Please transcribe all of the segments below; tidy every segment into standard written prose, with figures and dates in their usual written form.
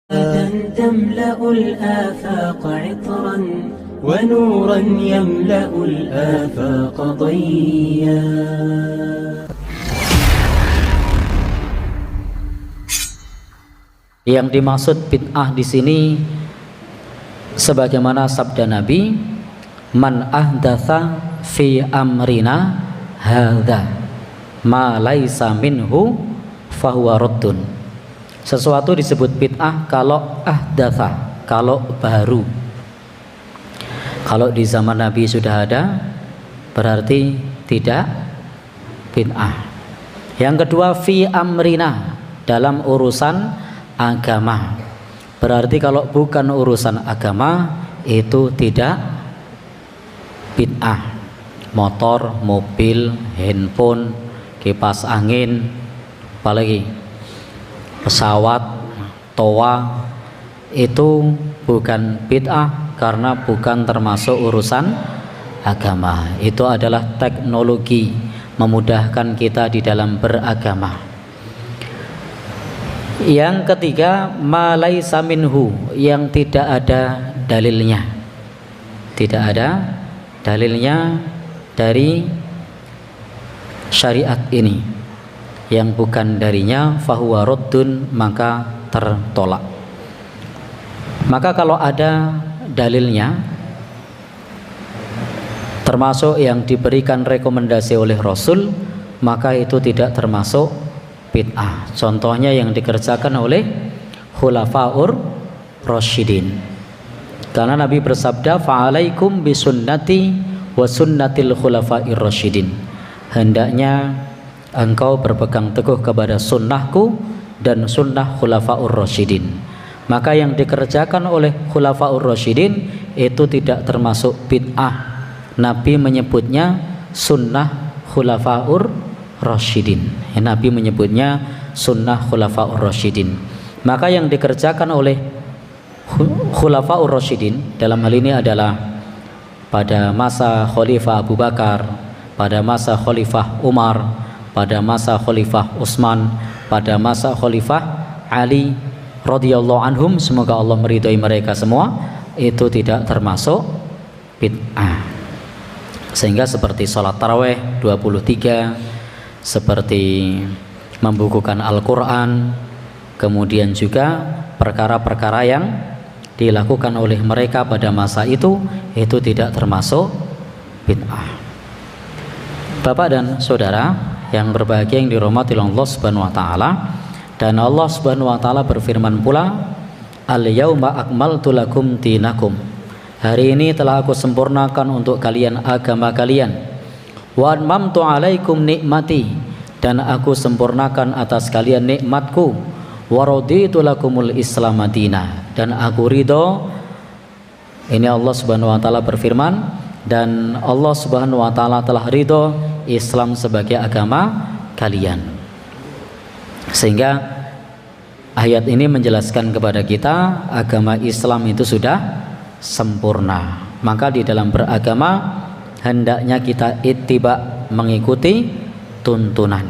تملأ الآفاق عطرا ونورا يملأ الآفاق ضيا. Yang dimaksud bid'ah di sini sebagaimana sabda Nabi, man ahdatsa fi amrina hadza ma laisa minhu fahuwa raddun. Sesuatu disebut bid'ah kalau ahdatsa, kalau baru. Kalau di zaman Nabi sudah ada, berarti tidak bid'ah. Yang kedua, fi amrina, dalam urusan agama. Berarti kalau bukan urusan agama itu tidak bid'ah. Motor, mobil, handphone, kipas angin, apalagi pesawat, toa, itu bukan bid'ah karena bukan termasuk urusan agama. Itu adalah teknologi memudahkan kita di dalam beragama. Yang ketiga, ma laisa minhu, yang tidak ada dalilnya. Tidak ada dalilnya dari syariat ini, yang bukan darinya fahuwa raddun, maka tertolak. Maka kalau ada dalilnya, termasuk yang diberikan rekomendasi oleh Rasul, maka itu tidak termasuk bid'ah. Contohnya yang dikerjakan oleh khulafaur rasyidin. Karena Nabi bersabda, fa'alaikum bisunnati wa sunnatil khulafair rasyidin. Hendaknya engkau berpegang teguh kepada sunnahku dan sunnah khulafaur rasyidin. Maka yang dikerjakan oleh khulafaur rasyidin itu tidak termasuk bid'ah. Nabi menyebutnya sunnah khulafaur rasyidin. Nabi menyebutnya sunnah khulafaur rasyidin. Maka yang dikerjakan oleh khulafaur rasyidin dalam hal ini adalah pada masa Khalifah Abu Bakar, pada masa Khalifah Umar, pada masa Khalifah Utsman, pada masa Khalifah Ali radhiyallahu anhum, semoga Allah meridhai mereka semua, itu tidak termasuk bid'ah. Sehingga seperti sholat tarawih 23, seperti membukukan Al-Quran, kemudian juga perkara-perkara yang dilakukan oleh mereka pada masa itu tidak termasuk bid'ah. Bapak dan saudara yang berbahagia yang dirahmati Allah Subhanahu wa taala, dan Allah Subhanahu wa taala berfirman pula, al-yauma akmaltu lakum dinakum, hari ini telah aku sempurnakan untuk kalian agama kalian. Wa atmamtu alaikum nikmati, dan aku sempurnakan atas kalian nikmatku. Wa raditu lakumul islam madina, dan aku ridho. Ini Allah Subhanahu wa taala berfirman, dan Allah Subhanahu wa taala telah ridho Islam sebagai agama kalian. Sehingga ayat ini menjelaskan kepada kita agama Islam itu sudah sempurna. Maka di dalam beragama hendaknya kita ittiba, mengikuti tuntunan.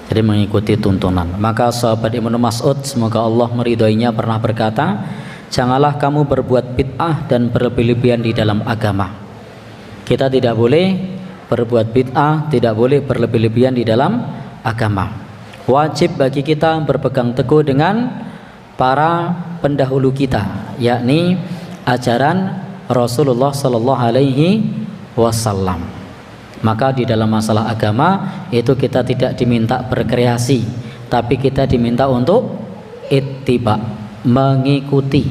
Jadi mengikuti tuntunan. Maka sahabat Ibnu Mas'ud, semoga Allah meridhoinya, pernah berkata, janganlah kamu berbuat bid'ah dan berlebih-lebihan di dalam agama. Kita tidak boleh berbuat bid'ah, tidak boleh berlebih-lebihan di dalam agama. Wajib bagi kita berpegang teguh dengan para pendahulu kita, yakni ajaran Rasulullah sallallahu alaihi wasallam. Maka di dalam masalah agama itu kita tidak diminta berkreasi, tapi kita diminta untuk ittiba, mengikuti.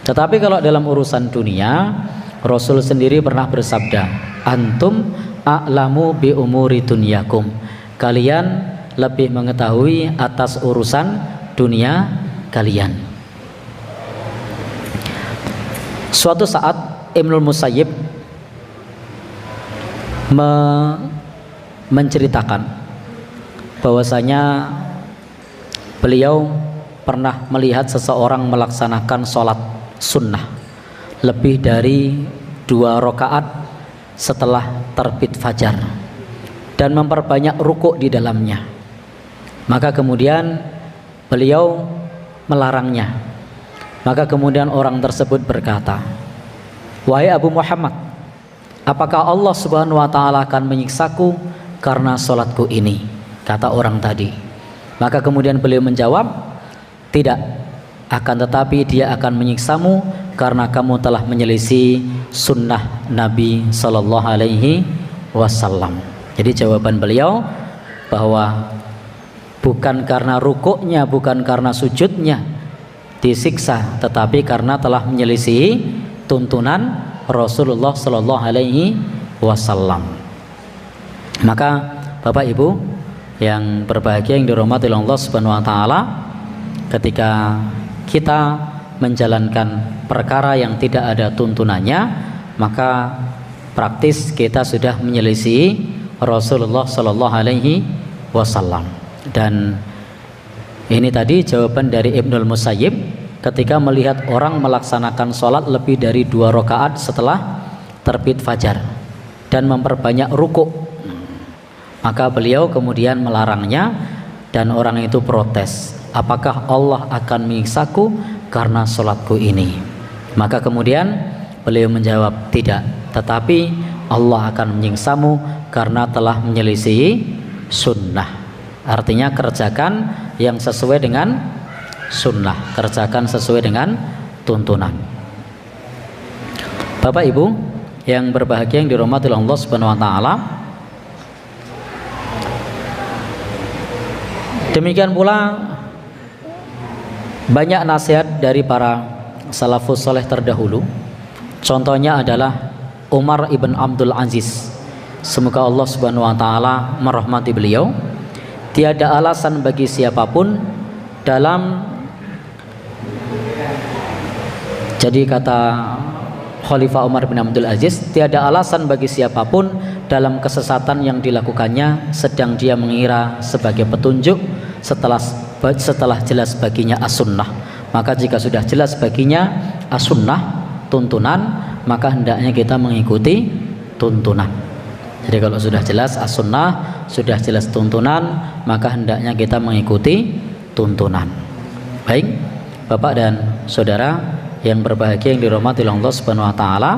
Tetapi kalau dalam urusan dunia, Rasul sendiri pernah bersabda, antum a'lamu bi umuri dunyakum, kalian lebih mengetahui atas urusan dunia kalian. Suatu saat Ibnul Musayyib menceritakan bahwasanya beliau pernah melihat seseorang melaksanakan sholat sunnah lebih dari 2 rakaat setelah terbit fajar dan memperbanyak rukuk di dalamnya. Maka kemudian beliau melarangnya. Maka kemudian orang tersebut berkata, "Wahai Abu Muhammad, apakah Allah Subhanahu wa taala akan menyiksaku karena salatku ini?" Kata orang tadi. Maka kemudian beliau menjawab, "Tidak, akan tetapi dia akan menyiksamu karena kamu telah menyelisih sunnah Nabi Sallallahu Alaihi Wasallam." Jadi jawaban beliau bahwa bukan karena rukuknya, bukan karena sujudnya disiksa, tetapi karena telah menyelisih tuntunan Rasulullah Sallallahu Alaihi Wasallam. Maka Bapak Ibu yang berbahagia, yang dirahmati Allah Subhanahu Wa Taala, ketika kita menjalankan perkara yang tidak ada tuntunannya, maka praktis kita sudah menyelisih Rasulullah Sallallahu Alaihi Wasallam. Dan ini tadi jawaban dari Ibnul Musayyib ketika melihat orang melaksanakan sholat lebih dari 2 rakaat setelah terbit fajar dan memperbanyak rukuk. Maka beliau kemudian melarangnya dan orang itu protes, "Apakah Allah akan menyiksaku karena sholatku ini?" Maka kemudian beliau menjawab, "Tidak, tetapi Allah akan menyiksamu karena telah menyelisih sunnah." Artinya kerjakan yang sesuai dengan sunnah, kerjakan sesuai dengan tuntunan. Bapak Ibu yang berbahagia, yang dirahmati Allah Subhanahu wa taala, demikian pula banyak nasihat dari para salafus saleh terdahulu. Contohnya adalah Umar ibn Abdul Aziz, semoga Allah Subhanahu wa taala merahmati beliau. Tiada alasan bagi siapapun dalam, jadi kata Khalifah Umar bin Abdul Aziz, tiada alasan bagi siapapun dalam kesesatan yang dilakukannya sedang dia mengira sebagai petunjuk setelah jelas baginya as-sunnah. Maka jika sudah jelas baginya as-sunnah, tuntunan, maka hendaknya kita mengikuti tuntunan. Jadi kalau sudah jelas as-sunnah, sudah jelas tuntunan, maka hendaknya kita mengikuti tuntunan. Baik, Bapak dan Saudara yang berbahagia, yang dirahmati Allah Subhanahu wa taala.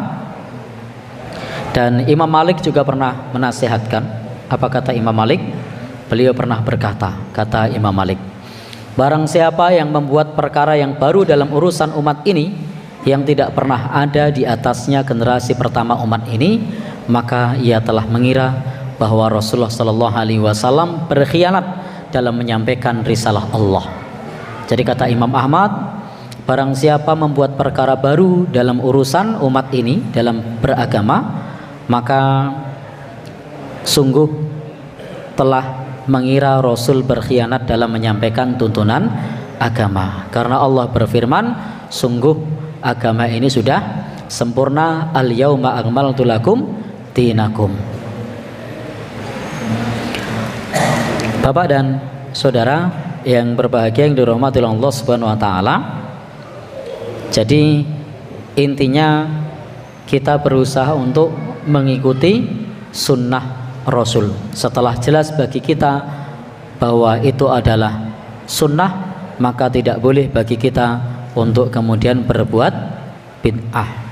Dan Imam Malik juga pernah menasihatkan. Apa kata Imam Malik? Beliau pernah berkata, kata Imam Malik, "Barang siapa yang membuat perkara yang baru dalam urusan umat ini yang tidak pernah ada di atasnya generasi pertama umat ini, maka ia telah mengira bahwa Rasulullah Sallallahu Alaihi Wasallam berkhianat dalam menyampaikan risalah Allah." Jadi kata Imam Ahmad, barang siapa membuat perkara baru dalam urusan umat ini, dalam beragama, maka sungguh telah mengira Rasul berkhianat dalam menyampaikan tuntunan agama. Karena Allah berfirman, sungguh agama ini sudah sempurna, al-yauma akmaltu lakum dinakum. Bapak dan Saudara yang berbahagia, yang dirahmati Allah Subhanahu wa taala, jadi intinya kita berusaha untuk mengikuti sunnah Rasul. Setelah jelas bagi kita bahwa itu adalah sunnah, maka tidak boleh bagi kita untuk kemudian berbuat bid'ah.